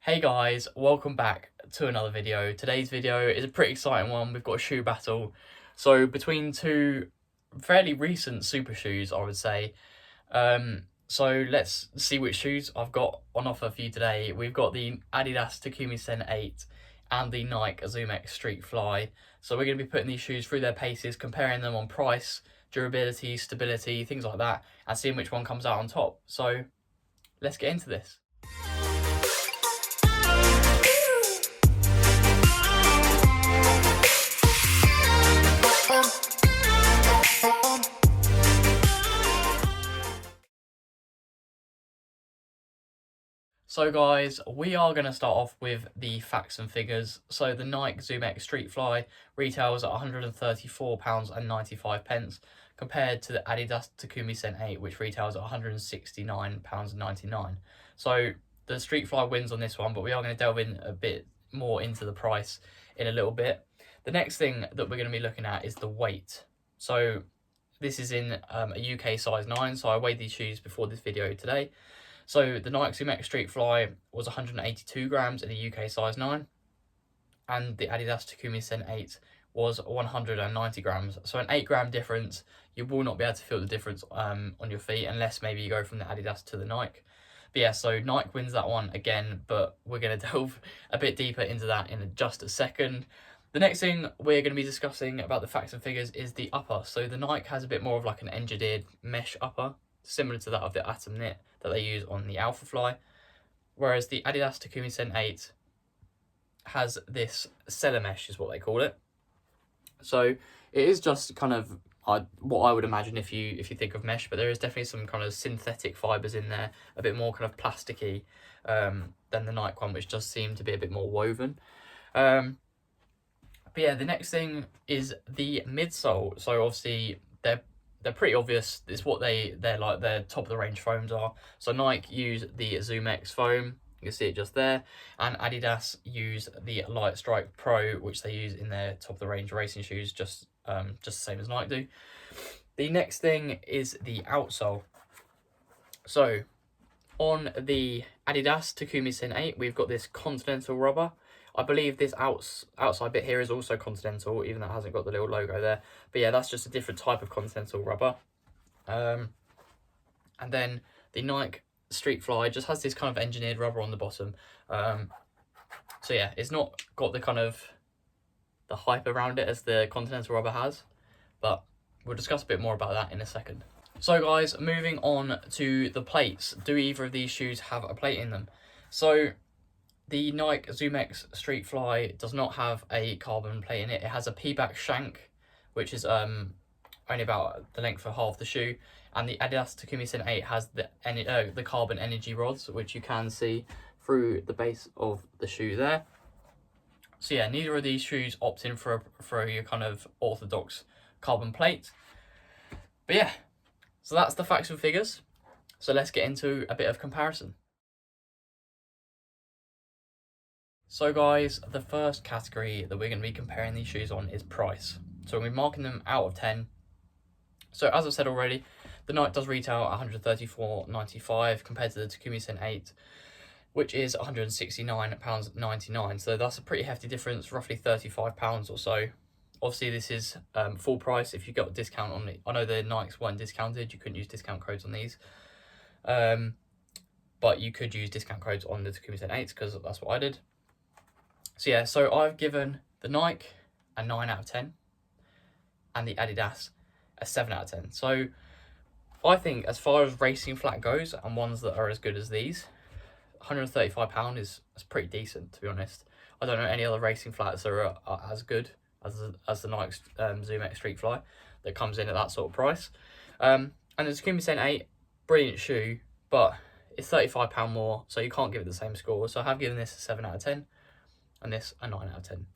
Hey guys, welcome back to another video. Today's video is a pretty exciting one. We've got a shoe battle. So between two fairly recent super shoes, I would say. So let's see which shoes I've got on offer for you today. We've got the Adidas Takumi Sen 8 and the Nike ZoomX Streakfly. So we're going to be putting these shoes through their paces, comparing them on price, durability, stability, things like that, and seeing which one comes out on top. So let's get into this. So guys, we are going to start off with the facts and figures. So the Nike ZoomX Streakfly retails at £134.95 compared to the Adidas Takumi Sen 8, which retails at £169.99. So the Streakfly wins on this one, but we are going to delve in a bit more into the price in a little bit. The next thing that we're going to be looking at is the weight. So this is in a UK size 9, so I weighed these shoes before this video today. So the Nike ZoomX Streakfly was 182 grams in a UK size 9, and the Adidas Takumi Sen 8 was 190 grams. So an 8-gram difference. You will not be able to feel the difference on your feet unless maybe you go from the Adidas to the Nike. But yeah, so Nike wins that one again, but we're going to delve a bit deeper into that in just a second. The next thing we're going to be discussing about the facts and figures is the upper. So the Nike has a bit more of like an engineered mesh upper, similar to that of the Atom Knit that they use on the Alpha Fly, whereas the Adidas Takumi Sen 8 has this Cellar mesh, is what they call it. So it is just kind of what I would imagine if you think of mesh, but there is definitely some kind of synthetic fibres in there, a bit more kind of plasticky than the Nike one, which does seem to be a bit more woven. But yeah, the next thing is the midsole. So obviously they're pretty obvious. It's what they're like, their top of the range foams are. So Nike use the ZoomX foam, you can see it just there, and Adidas use the Light Strike Pro, which they use in their top of the range racing shoes, just the same as Nike do. The next thing is the outsole. So on the Adidas Takumi Sen 8, we've got this Continental rubber. I believe this outside bit here is also Continental, even though it hasn't got the little logo there. But yeah, that's just a different type of Continental rubber. And then the Nike Streakfly just has this kind of engineered rubber on the bottom. So yeah, it's not got the kind of the hype around it as the Continental rubber has. But we'll discuss a bit more about that in a second. So guys, moving on to the plates. Do either of these shoes have a plate in them? So the Nike ZoomX Streakfly does not have a carbon plate in it. It has a P-back shank, which is only about the length of half the shoe. And the Adidas Takumi Sen 8 has the carbon energy rods, which you can see through the base of the shoe there. So yeah, neither of these shoes opt in for your kind of orthodox carbon plate. But yeah, so that's the facts and figures. So let's get into a bit of comparison. So guys, the first category that we're going to be comparing these shoes on is price. So we're marking them out of 10. So as I've said already, the Nike does retail at £134.95 compared to the Takumi Sen 8, which is £169.99. So that's a pretty hefty difference, roughly £35 or so. Obviously this is full price. If you got a discount on it, I know the Nikes weren't discounted, you couldn't use discount codes on these. But you could use discount codes on the Takumi Sen 8s because that's what I did. So yeah, so I've given the Nike a 9 out of 10 and the Adidas a 7 out of 10. So I think as far as racing flat goes and ones that are as good as these, £135 is pretty decent, to be honest. I don't know any other racing flats that are as good as the Nike ZoomX Streakfly that comes in at that sort of price. And the Takumi Sen 8, brilliant shoe, but it's £35 more, so you can't give it the same score. So I have given this a 7 out of 10. And this a 9 out of 10.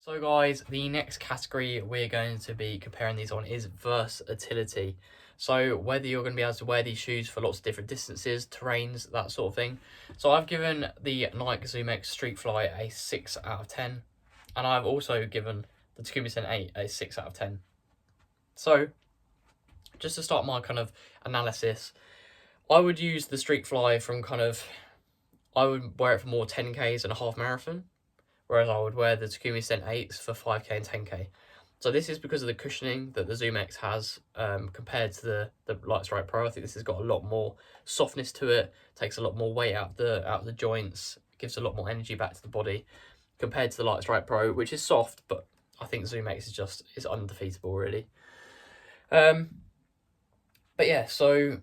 So guys, the next category we're going to be comparing these on is versatility. So whether you're going to be able to wear these shoes for lots of different distances, terrains, that sort of thing. So I've given the Nike ZoomX Streakfly a 6 out of 10. And I've also given the Takumi Sen 8 a 6 out of 10. So just to start my kind of analysis, I would use the Streakfly from kind of, I would wear it for more 10Ks and a half marathon, whereas I would wear the Takumi Sen 8s for 5K and 10K. So this is because of the cushioning that the ZoomX has compared to the Light Strike Pro. I think this has got a lot more softness to it, takes a lot more weight out of the joints, gives a lot more energy back to the body compared to the Light Strike Pro, which is soft, but I think ZoomX is undefeatable really. But yeah, so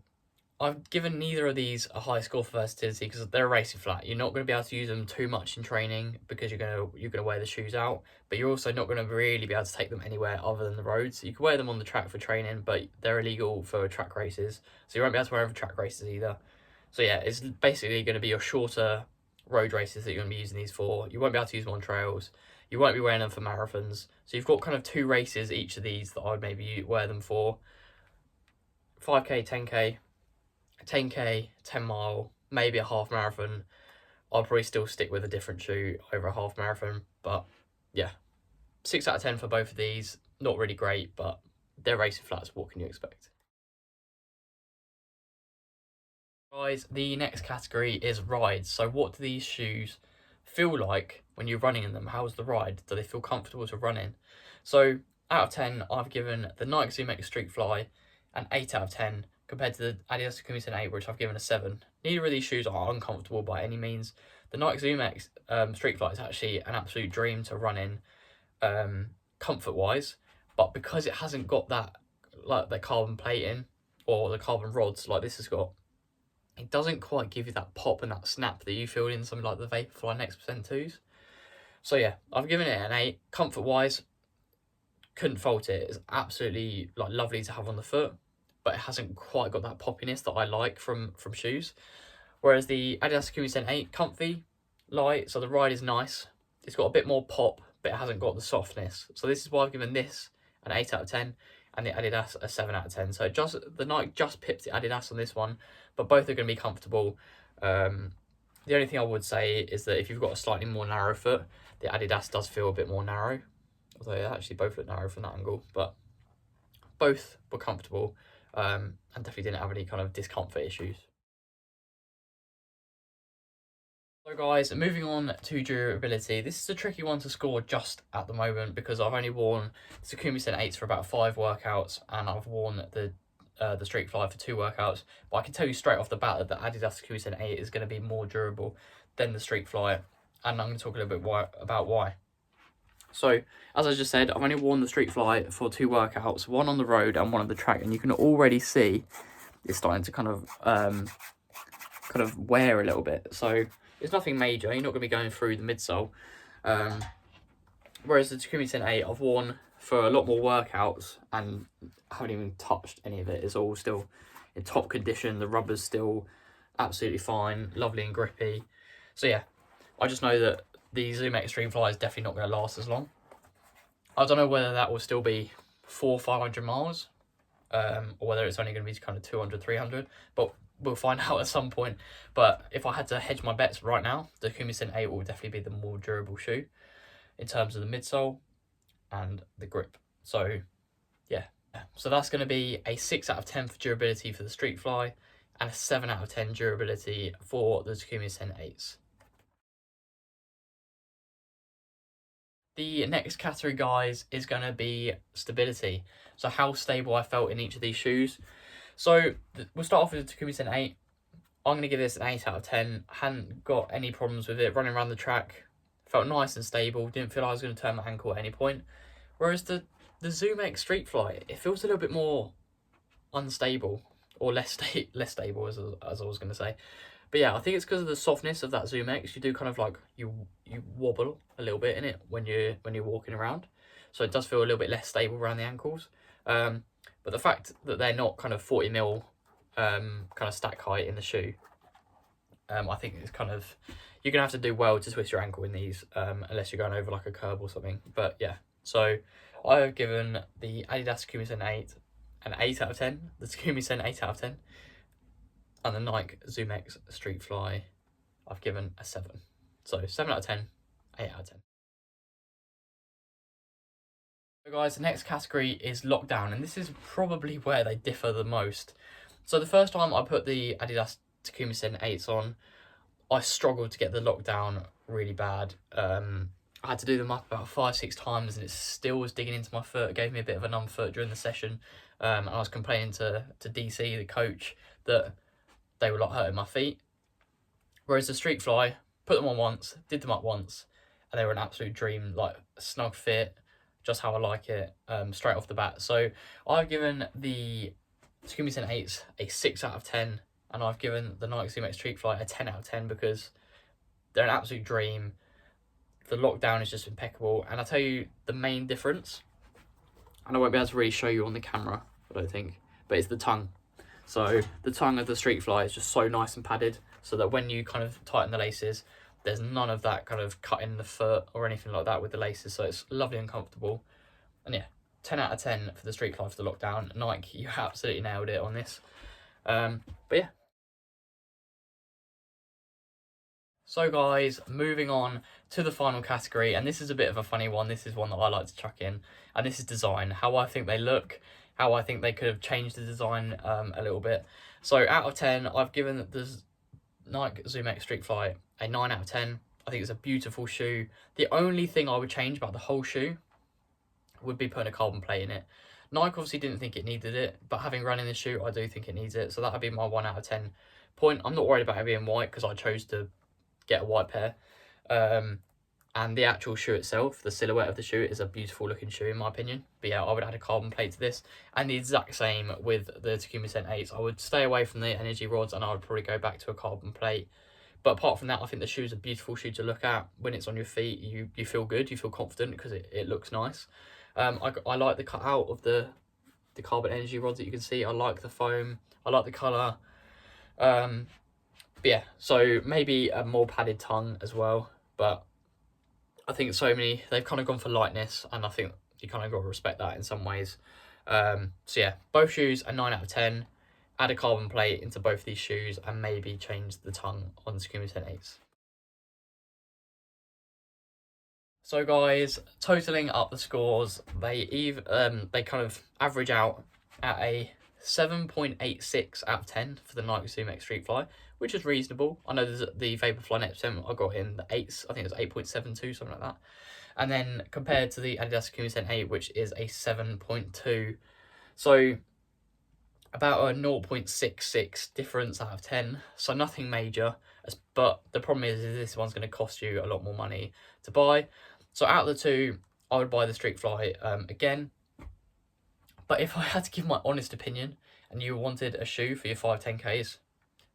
I've given neither of these a high score for versatility because they're racing flat. You're not going to be able to use them too much in training because you're gonna wear the shoes out, but you're also not going to really be able to take them anywhere other than the roads. You can wear them on the track for training, but they're illegal for track races, so you won't be able to wear them for track races either. So yeah, it's basically going to be your shorter road races that you're going to be using these for. You won't be able to use them on trails. You won't be wearing them for marathons. So you've got kind of 2 races each of these that I would maybe wear them for. 5K, 10K. 10K, 10 mile, maybe a half marathon. I'll probably still stick with a different shoe over a half marathon, but yeah, 6 out of 10 for both of these. Not really great, but they're racing flats. What can you expect? Guys, the next category is rides. So what do these shoes feel like when you're running in them? How's the ride? Do they feel comfortable to run in? So out of 10, I've given the Nike ZoomX Streakfly an 8 out of 10 compared to the Adidas Takumi Sen 8, which I've given a 7. Neither of these shoes are uncomfortable by any means. The Nike ZoomX Streakfly is actually an absolute dream to run in comfort-wise, but because it hasn't got that, like the carbon plating or the carbon rods like this has got, it doesn't quite give you that pop and that snap that you feel in something like the Vaporfly Next Percent 2s. So yeah, I've given it an 8. Comfort-wise, couldn't fault it. It's absolutely like lovely to have on the foot, but it hasn't quite got that poppiness that I like from shoes. Whereas the Adidas Takumi Sen 8, comfy, light, so the ride is nice. It's got a bit more pop, but it hasn't got the softness. So this is why I've given this an 8 out of 10 and the Adidas a 7 out of 10. So the Nike just pipped the Adidas on this one, but both are going to be comfortable. The only thing I would say is that if you've got a slightly more narrow foot, the Adidas does feel a bit more narrow. Although they actually both look narrow from that angle, but both were comfortable and definitely didn't have any kind of discomfort issues. So guys, moving on to durability. This is a tricky one to score just at the moment because I've only worn the Takumi Sen 8s for about 5 workouts and I've worn the Streakfly for 2 workouts. But I can tell you straight off the bat that the Adidas Takumi Sen 8 is going to be more durable than the Streakfly, and I'm going to talk a little bit about why. So, as I just said, I've only worn the Streakfly for 2 workouts, one on the road and one on the track, and you can already see it's starting to kind of wear a little bit. So it's nothing major. You're not going to be going through the midsole. Whereas the Takumi Sen 8 I've worn for a lot more workouts and haven't even touched any of it. It's all still in top condition. The rubber's still absolutely fine, lovely and grippy. So yeah, I just know that the ZoomX Streakfly is definitely not going to last as long. I don't know whether that will still be 400-500 miles, or whether it's only going to be kind of 200, 300, but we'll find out at some point. But if I had to hedge my bets right now, the Takumi Sen 8 will definitely be the more durable shoe in terms of the midsole and the grip. So yeah, so that's going to be a 6 out of 10 for durability for the Streakfly and a 7 out of 10 durability for the Takumi Sen 8s. The next category, guys, is going to be stability. So how stable I felt in each of these shoes. So we'll start off with the Takumi Sen 8. I'm going to give this an 8 out of 10. Hadn't got any problems with it. Running around the track, felt nice and stable. Didn't feel like I was going to turn my ankle at any point. Whereas the ZoomX Streakfly, it feels a little bit more unstable, or less stable, as I was going to say. But yeah, I think it's because of the softness of that ZoomX. You do kind of like you wobble a little bit in it when you're walking around, so it does feel a little bit less stable around the ankles. But the fact that they're not kind of 40 mil kind of stack height in the shoe, I think it's kind of, you're gonna have to do well to twist your ankle in these, unless you're going over like a curb or something. But yeah, so I have given the Adidas Takumi Sen 8 an 8 out of 10, the Takumi Sen 8 out of 10, and the Nike ZoomX Streakfly I've given a 7. So 7 out of 10, 8 out of 10. So guys, the next category is lockdown, and this is probably where they differ the most. So the first time I put the Adidas Takumi Sen 8s on, I struggled to get the lockdown really bad. I had to do them up about 5-6 times and it still was digging into my foot. It gave me a bit of a numb foot during the session. And I was complaining to DC, the coach, that they were like hurting my feet. Whereas the Streakfly, put them on once, did them up once, and they were an absolute dream, like a snug fit, just how I like it, straight off the bat. So I've given the Takumi Sen 8s a 6 out of 10, and I've given the Nike ZoomX Streakfly a 10 out of 10 because they're an absolute dream. The lockdown is just impeccable, and I'll tell you the main difference, and I won't be able to really show you on the camera, I don't think, but it's the tongue. So the tongue of the Streakfly is just so nice and padded, so that when you kind of tighten the laces, there's none of that kind of cutting the foot or anything like that with the laces, so it's lovely and comfortable. And yeah, 10 out of 10 for the Streakfly for the lockdown. Nike, you absolutely nailed it on this. But yeah. So guys, moving on to the final category, and this is a bit of a funny one. This is one that I like to chuck in, and this is design. How I think they look, how I think they could have changed the design a little bit. So out of 10, I've given the Nike ZoomX Streakfly a 9 out of 10. I think it's a beautiful shoe. The only thing I would change about the whole shoe would be putting a carbon plate in it. Nike obviously didn't think it needed it, but having run in the shoe, I do think it needs it. So that would be my 1 out of 10 point. I'm not worried about it being white because I chose to get a white pair. And the actual shoe itself, the silhouette of the shoe, is a beautiful looking shoe in my opinion. But yeah, I would add a carbon plate to this. And the exact same with the Takumi Sen 8s. I would stay away from the energy rods and I would probably go back to a carbon plate. But apart from that, I think the shoe's a beautiful shoe to look at. When it's on your feet, you feel good, you feel confident because it looks nice. I like the cutout of the carbon energy rods that you can see. I like the foam, I like the colour. But yeah, so maybe a more padded tongue as well. But I think they've kind of gone for lightness, and I think you kind of got to respect that in some ways. So yeah, both shoes a 9 out of 10. Add a carbon plate into both of these shoes and maybe change the tongue on the Takumi Sen 8s. So guys, totaling up the scores, they kind of average out at a 7.86 out of 10 for the Nike ZoomX Streakfly, which is reasonable. I know there's the Vaporfly Next 10, I got in the 8s, I think it was 8.72, something like that. And then compared to the Adidas Takumi Sen 8, which is a 7.2. So about a 0.66 difference out of 10. So nothing major, but the problem is this one's going to cost you a lot more money to buy. So out of the two, I would buy the Streakfly again. But if I had to give my honest opinion, and you wanted a shoe for your 5-10Ks,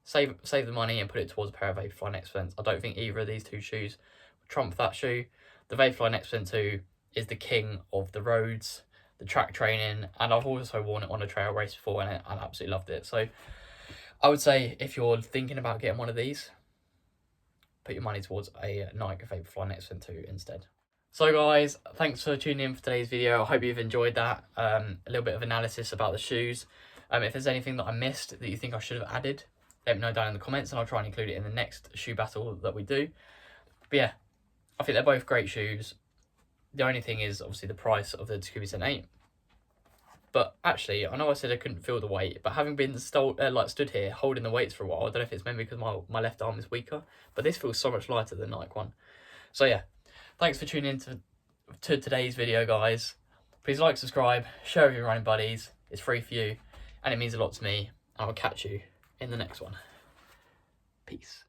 save the money and put it towards a pair of Vaporfly Next Percent. I don't think either of these two shoes would trump that shoe. The Vaporfly Next Percent 2 is the king of the roads, the track training, and I've also worn it on a trail race before and I absolutely loved it. So I would say if you're thinking about getting one of these, put your money towards a Nike Vaporfly Next Percent 2 instead. So guys, thanks for tuning in for today's video. I hope you've enjoyed that. A little bit of analysis about the shoes. If there's anything that I missed that you think I should have added, let me know down in the comments and I'll try and include it in the next shoe battle that we do. But yeah, I think they're both great shoes. The only thing is obviously the price of the Takumi Sen 8. But actually, I know I said I couldn't feel the weight, but having been stood here holding the weights for a while, I don't know if it's maybe because my left arm is weaker, but this feels so much lighter than the Nike one. So yeah, thanks for tuning in to today's video, guys. Please like, subscribe, share with your running buddies. It's free for you, and it means a lot to me. I'll catch you in the next one. Peace.